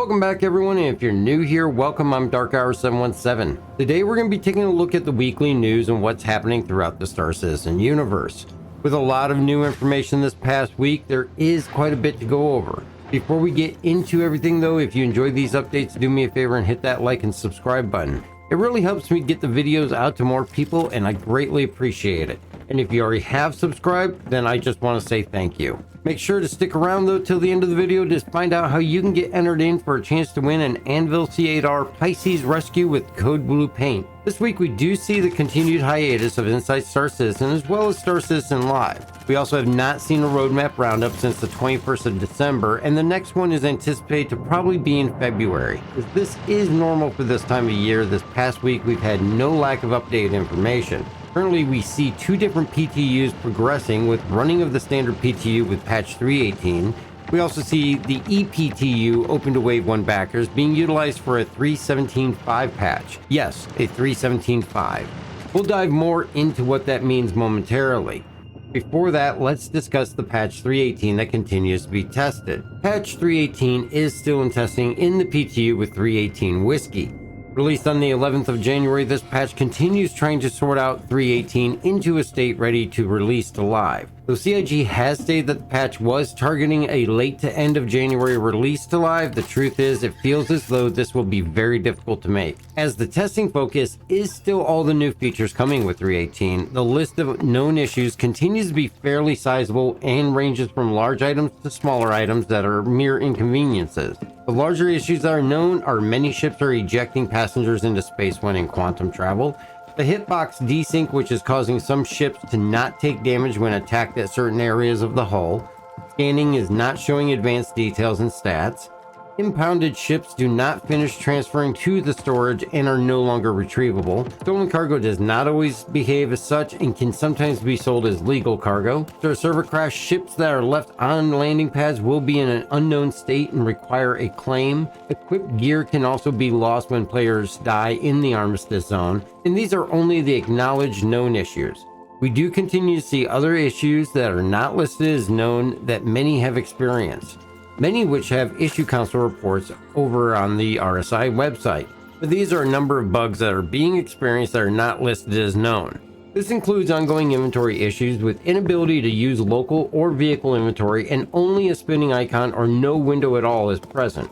Welcome back everyone, and if you're new here, welcome. I'm DarkHour717. Today we're going to be taking a look at the weekly news and what's happening throughout the Star Citizen universe. With a lot of new information this past week, there is quite a bit to go over. Before we get into everything though, if you enjoyed these updates, do me a favor and hit that like and subscribe button. It really helps me get the videos out to more people and I greatly appreciate it. And if you already have subscribed, then I just want to say thank you. Make sure to stick around though till the end of the video to find out how you can get entered in for a chance to win an Anvil C8R Pisces Rescue with code Blue Paint. This week we do see the continued hiatus of Inside Star Citizen as well as Star Citizen Live. We also have not seen a roadmap roundup since the 21st of December, and the next one is anticipated to probably be in February. As this is normal for this time of year, this past week we've had no lack of updated information. Currently, we see two different PTUs progressing, with running of the standard PTU with patch 3.18. We also see the ePTU open to Wave 1 backers being utilized for a 3.17.5 patch. Yes, a 3.17.5. We'll dive more into what that means momentarily. Before that, let's discuss the patch 3.18 that continues to be tested. Patch 3.18 is still in testing in the PTU with 3.18 Whiskey. Released on the 11th of January, this patch continues trying to sort out 3.18 into a state ready to release to live. Though CIG has stated that the patch was targeting a late to end of January release to live, the truth is it feels as though this will be very difficult to make. As the testing focus is still all the new features coming with 3.18, the list of known issues continues to be fairly sizable and ranges from large items to smaller items that are mere inconveniences. The larger issues that are known are many ships are ejecting passengers into space when in quantum travel, the hitbox desync, which is causing some ships to not take damage when attacked at certain areas of the hull, scanning is not showing advanced details and stats, impounded ships do not finish transferring to the storage and are no longer retrievable, stolen cargo does not always behave as such and can sometimes be sold as legal cargo. After a server crash, ships that are left on landing pads will be in an unknown state and require a claim. Equipped gear can also be lost when players die in the Armistice Zone, and these are only the acknowledged known issues. We do continue to see other issues that are not listed as known that many have experienced, many which have issue council reports over on the RSI website. But these are a number of bugs that are being experienced that are not listed as known. This includes ongoing inventory issues with inability to use local or vehicle inventory and only a spinning icon or no window at all is present.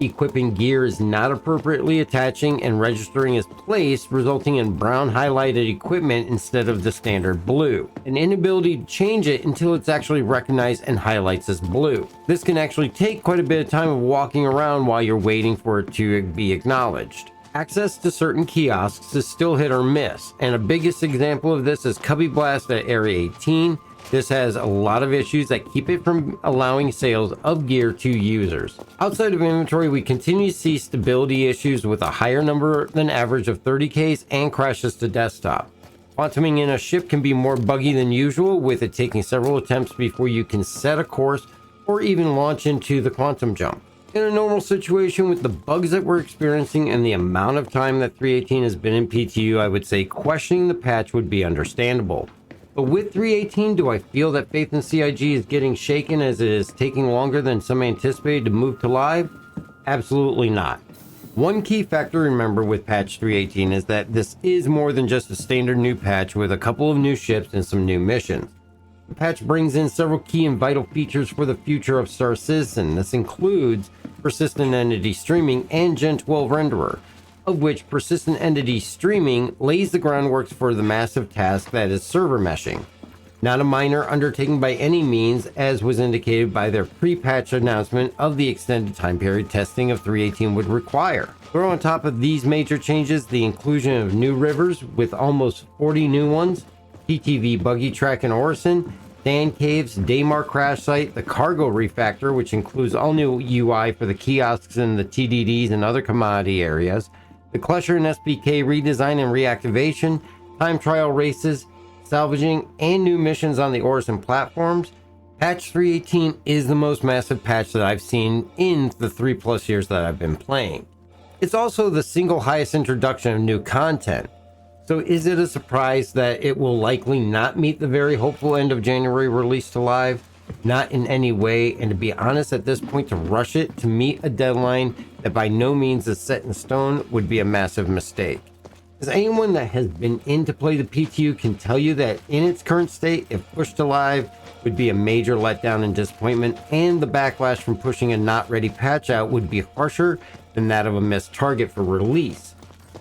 Equipping gear is not appropriately attaching and registering as placed, resulting in brown highlighted equipment instead of the standard blue. An inability to change it until it's actually recognized and highlights as blue. This can actually take quite a bit of time of walking around while you're waiting for it to be acknowledged. Access to certain kiosks is still hit or miss, and a biggest example of this is Cubby Blast at Area 18. This has a lot of issues that keep it from allowing sales of gear to users. Outside of inventory, we continue to see stability issues with a higher number than average of 30Ks and crashes to desktop. Quantuming in a ship can be more buggy than usual, with it taking several attempts before you can set a course or even launch into the quantum jump. In a normal situation with the bugs that we're experiencing and the amount of time that 3.18 has been in PTU, I would say questioning the patch would be understandable. But with 3.18, do I feel that faith in CIG is getting shaken as it is taking longer than some anticipated to move to live? Absolutely not. One key factor to remember with patch 3.18 is that this is more than just a standard new patch with a couple of new ships and some new missions. The patch brings in several key and vital features for the future of Star Citizen. This includes Persistent Entity Streaming and Gen 12 Renderer, of which Persistent Entity Streaming lays the groundwork for the massive task that is server meshing. Not a minor undertaking by any means, as was indicated by their pre-patch announcement of the extended time period testing of 3.18 would require. Throw on top of these major changes the inclusion of new rivers with almost 40 new ones, PTV buggy track in Orison, sand caves, Daymar crash site, the cargo refactor, which includes all new UI for the kiosks and the TDDs and other commodity areas, the Clutcher and SPK redesign and reactivation, time trial races, salvaging, and new missions on the Orison platforms. Patch 3.18 is the most massive patch that I've seen in the 3+ years that I've been playing. It's also the single highest introduction of new content. So is it a surprise that it will likely not meet the very hopeful end of January release to live? not in any way, and to be honest, at this point, to rush it to meet a deadline that by no means is set in stone would be a massive mistake. As anyone that has been in to play the PTU can tell you that in its current state, if pushed to live, would be a major letdown and disappointment, and the backlash from pushing a not ready patch out would be harsher than that of a missed target for release.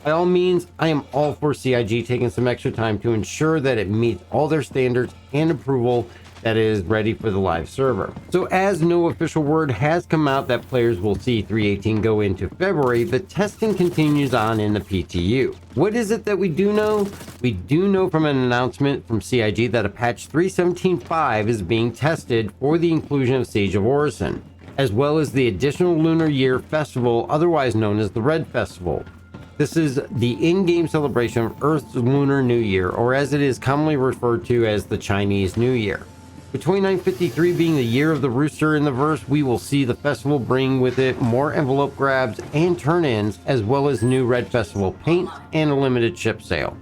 By all means, I am all for CIG taking some extra time to ensure that it meets all their standards and approval that is ready for the live server. So as no official word has come out that players will see 3.18 go into February, the testing continues on in the PTU. What is it that we do know? We do know from an announcement from CIG that a patch 3.17.5 is being tested for the inclusion of Siege of Orison, as well as the additional Lunar Year Festival, otherwise known as the Red Festival. This is the in-game celebration of Earth's Lunar New Year, or as it is commonly referred to as the Chinese New Year. With 2953 being the year of the rooster in the verse, we will see the festival bring with it more envelope grabs and turn-ins, as well as new Red Festival paint and a limited ship sale.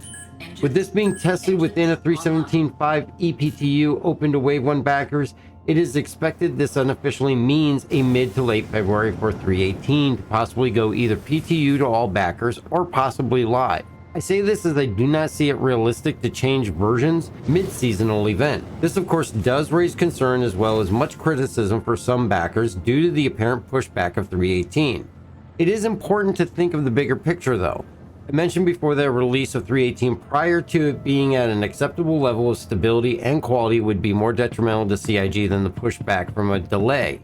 With this being tested within a 3.17.5 EPTU open to Wave 1 backers, it is expected this unofficially means a mid to late February for 3.18 to possibly go either PTU to all backers or possibly live. I say this as I do not see it realistic to change versions mid-seasonal event. This of course does raise concern as well as much criticism for some backers due to the apparent pushback of 3.18. It is important to think of the bigger picture though. I mentioned before that a release of 3.18 prior to it being at an acceptable level of stability and quality would be more detrimental to CIG than the pushback from a delay.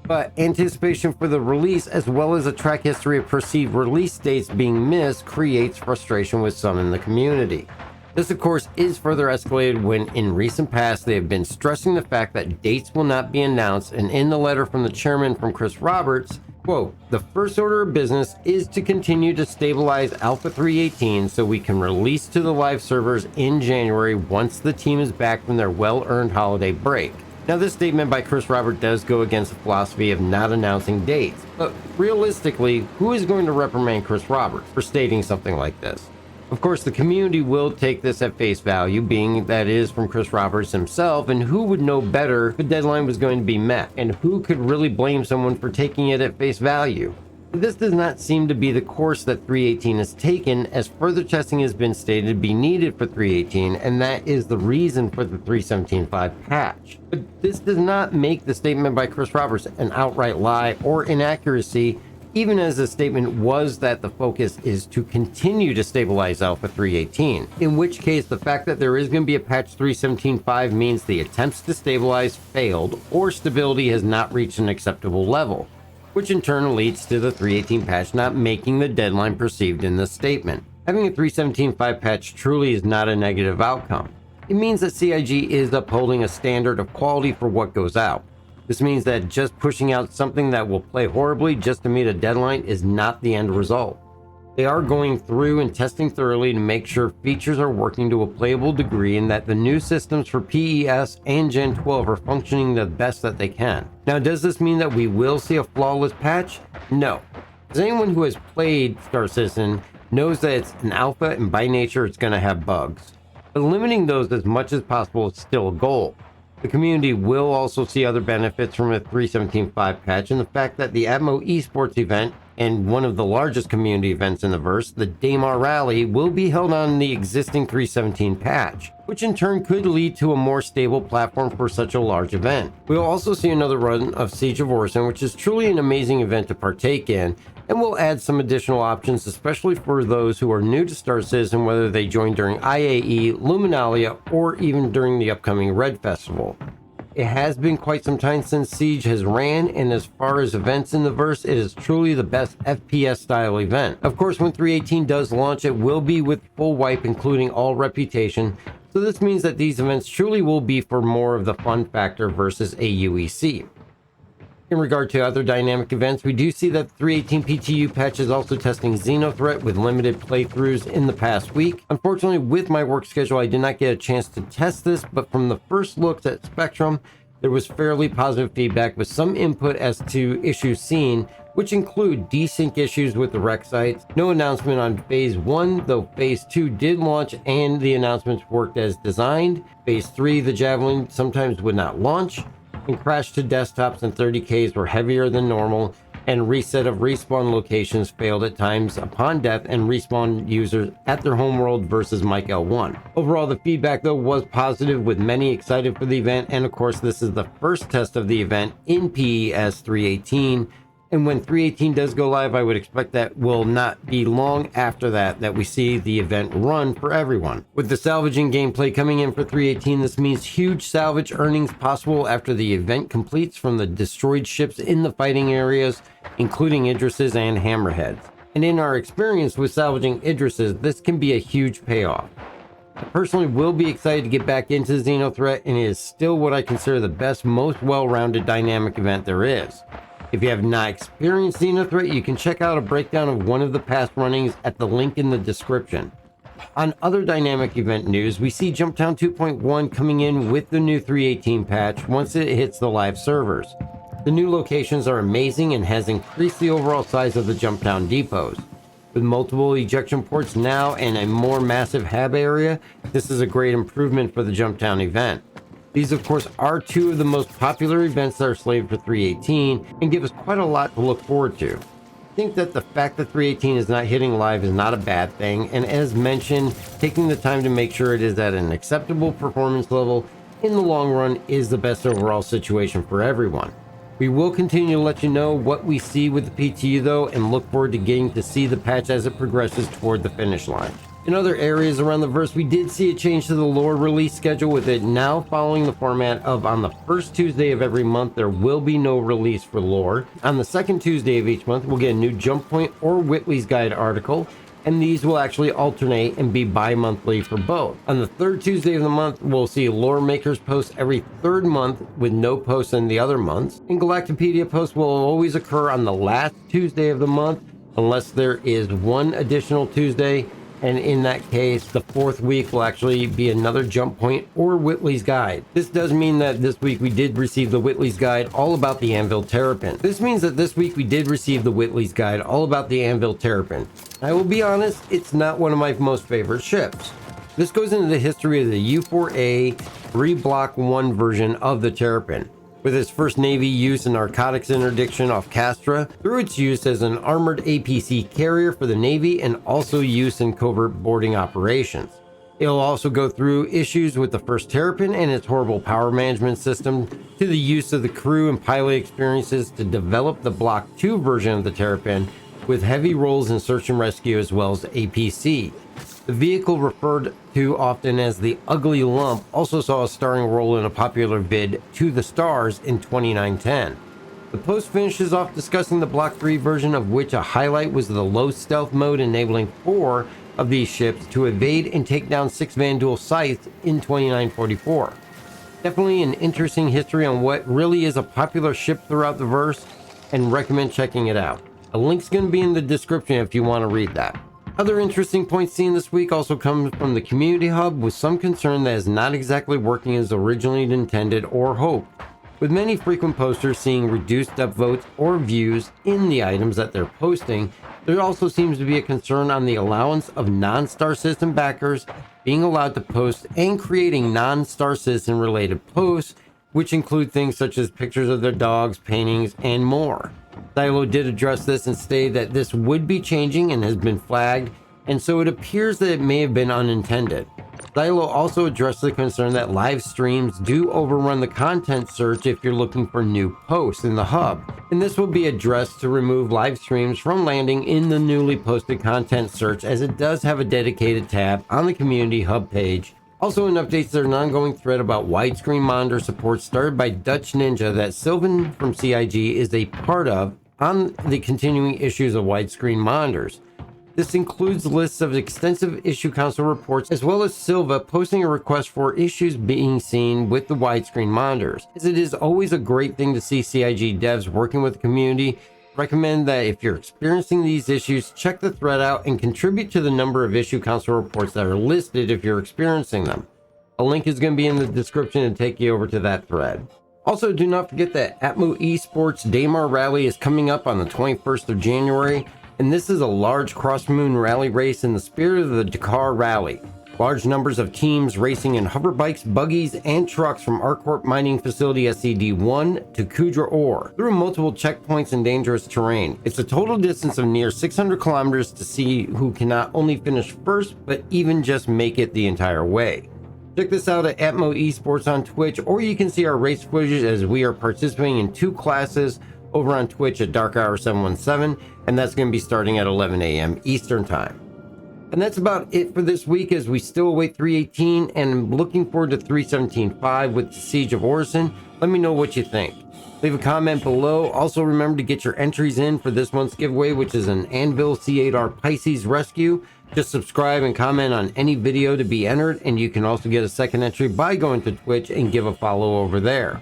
But anticipation for the release, as well as a track history of perceived release dates being missed, creates frustration with some in the community. This, of course, is further escalated when in recent past they have been stressing the fact that dates will not be announced, and in the letter from the chairman from Chris Roberts, quote, "The first order of business is to continue to stabilize Alpha 3.18 so we can release to the live servers in January once the team is back from their well-earned holiday break." Now, this statement by Chris Robert does go against the philosophy of not announcing dates, but realistically, who is going to reprimand Chris Roberts for stating something like this? Of course, the community will take this at face value, being that it is from Chris Roberts himself, and who would know better if the deadline was going to be met, and who could really blame someone for taking it at face value? This does not seem to be the course that 3.18 has taken, as further testing has been stated to be needed for 3.18, and that is the reason for the 3.17.5 patch. But this does not make the statement by Chris Roberts an outright lie or inaccuracy, even as the statement was that the focus is to continue to stabilize Alpha 3.18, in which case the fact that there is going to be a patch 3.17.5 means the attempts to stabilize failed or stability has not reached an acceptable level, which in turn leads to the 3.18 patch not making the deadline perceived in the statement. Having a 3.17.5 patch truly is not a negative outcome. It means that CIG is upholding a standard of quality for what goes out. This means that just pushing out something that will play horribly just to meet a deadline is not the end result. They are going through and testing thoroughly to make sure features are working to a playable degree and that the new systems for PES and Gen 12 are functioning the best that they can. Now, does this mean that we will see a flawless patch? No. As anyone who has played Star Citizen knows that it's an alpha and by nature it's going to have bugs. But limiting those as much as possible is still a goal. The community will also see other benefits from a 3.17.5 patch, and the fact that the Atmo Esports event and one of the largest community events in the verse, the Daymar Rally, will be held on the existing 3.17 patch, which in turn could lead to a more stable platform for such a large event. We'll also see another run of Siege of Orison, which is truly an amazing event to partake in, and we'll add some additional options, especially for those who are new to Star Citizen, whether they join during IAE, Luminalia, or even during the upcoming Red Festival. It has been quite some time since Siege has ran, and as far as events in the verse, it is truly the best FPS style event. Of course, when 3.18 does launch, it will be with full wipe, including all reputation, so this means that these events truly will be for more of the fun factor versus a UEC. In regard to other dynamic events, we do see that the 3.18 PTU patch is also testing Xenothreat with limited playthroughs in the past week. Unfortunately, with my work schedule, I did not get a chance to test this, but from the first looks at Spectrum, there was fairly positive feedback with some input as to issues seen, which include desync issues with the rec sites, no announcement on Phase 1, though Phase 2 did launch and the announcements worked as designed. Phase 3, the Javelin, sometimes would not launch. and crash to desktops and 30Ks were heavier than normal, and reset of respawn locations failed at times upon death and respawn users at their homeworld versus Mike L1. Overall, the feedback though was positive, with many excited for the event, and of course this is the first test of the event in PES 318. And when 318 does go live, I would expect that will not be long after that we see the event run for everyone. With the salvaging gameplay coming in for 318, this means huge salvage earnings possible after the event completes from the destroyed ships in the fighting areas, including Idris's and Hammerheads. And in our experience with salvaging Idris's, this can be a huge payoff. I personally will be excited to get back into Xenothreat, and it is still what I consider the best, most well-rounded dynamic event there is. If you have not experienced Xenothreat, you can check out a breakdown of one of the past runnings at the link in the description. On other dynamic event news, we see Jumptown 2.1 coming in with the new 318 patch once it hits the live servers. The new locations are amazing and has increased the overall size of the Jumptown depots. With multiple ejection ports now and a more massive hab area, this is a great improvement for the Jumptown event. These, of course, are two of the most popular events that are slated for 318 and give us quite a lot to look forward to. I think that the fact that 318 is not hitting live is not a bad thing, and as mentioned, taking the time to make sure it is at an acceptable performance level in the long run is the best overall situation for everyone. We will continue to let you know what we see with the PTU though, and look forward to getting to see the patch as it progresses toward the finish line. In other areas around the verse, we did see a change to the lore release schedule, with it now following the format of on the first Tuesday of every month there will be no release for lore. On the second Tuesday of each month we'll get a new Jump Point or Whitley's Guide article, and these will actually alternate and be bi-monthly for both. On the third Tuesday of the month we'll see lore makers post every third month with no posts in the other months, and Galactopedia posts will always occur on the last Tuesday of the month unless there is one additional Tuesday. And in that case, the fourth week will actually be another Jump Point or Whitley's Guide. This does mean that this week we did receive the Whitley's Guide all about the Anvil Terrapin. I will be honest, it's not one of my most favorite ships. This goes into the history of the U4A 3 Block 1 version of the Terrapin, with its first Navy use in narcotics interdiction off Castra, through its use as an armored APC carrier for the Navy, and also use in covert boarding operations. It'll also go through issues with the first Terrapin and its horrible power management system, to the use of the crew and pilot experiences to develop the Block 2 version of the Terrapin, with heavy roles in search and rescue as well as APC. The vehicle, referred to often as the Ugly Lump, also saw a starring role in a popular vid, To the Stars, in 2910. The post finishes off discussing the Block 3 version, of which a highlight was the low stealth mode, enabling 4 of these ships to evade and take down 6 Vanduul scythes in 2944. Definitely an interesting history on what really is a popular ship throughout the verse, and recommend checking it out. A link's going to be in the description if you want to read that. Other interesting points seen this week also come from the community hub, with some concern that is not exactly working as originally intended or hoped, with many frequent posters seeing reduced upvotes or views in the items that they're posting. There also seems to be a concern on the allowance of non-Star Citizen backers being allowed to post and creating non-Star Citizen related posts, which include things such as pictures of their dogs, paintings, and more. Silo did address this and stated that this would be changing and has been flagged, and so it appears that it may have been unintended. Silo also addressed the concern that live streams do overrun the content search if you're looking for new posts in the hub, and this will be addressed to remove live streams from landing in the newly posted content search, as it does have a dedicated tab on the community hub page. Also in updates, there's an ongoing thread about widescreen monitor support started by Dutch Ninja that Sylvan from CIG is a part of, on the continuing issues of widescreen monitors. This includes lists of extensive issue console reports, as well as Silva posting a request for issues being seen with the widescreen monitors. As it is always a great thing to see CIG devs working with the community, recommend that if you're experiencing these issues, check the thread out and contribute to the number of issue console reports that are listed if you're experiencing them. A link is going to be in the description and take you over to that thread. Also, do not forget that Atmo Esports Daymar Rally is coming up on the 21st of January, and this is a large cross-moon rally race in the spirit of the Dakar Rally. Large numbers of teams racing in hover bikes, buggies, and trucks from ArcCorp mining facility SCD-1 to Kudra Ore through multiple checkpoints and dangerous terrain. It's a total distance of near 600 kilometers to see who can not only finish first, but even just make it the entire way. Check this out at Atmo Esports on Twitch, or you can see our race footage as we are participating in 2 classes over on Twitch at Dark Hour 717, and that's going to be starting at 11 a.m. Eastern Time. And that's about it for this week, as we still await 318 and I'm looking forward to 317.5 with the Siege of Orison. Let me know what you think. Leave a comment below. Also remember to get your entries in for this month's giveaway, which is an Anvil C8R Pisces Rescue. Just subscribe and comment on any video to be entered, and you can also get a second entry by going to Twitch and give a follow over there.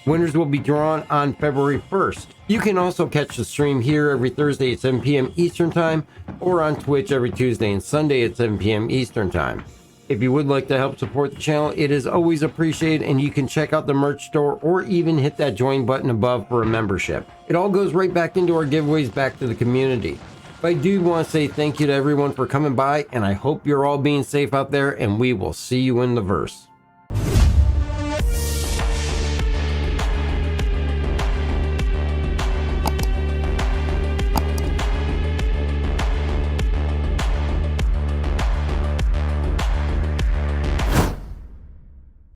Winners will be drawn on February 1st. You can also catch the stream here every Thursday at 7 p.m. Eastern Time, or on Twitch every Tuesday and Sunday at 7 p.m. Eastern Time. If you would like to help support the channel, it is always appreciated, and you can check out the merch store or even hit that join button above for a membership. It all goes right back into our giveaways back to the community. But I do want to say thank you to everyone for coming by, and I hope you're all being safe out there, and we will see you in the verse.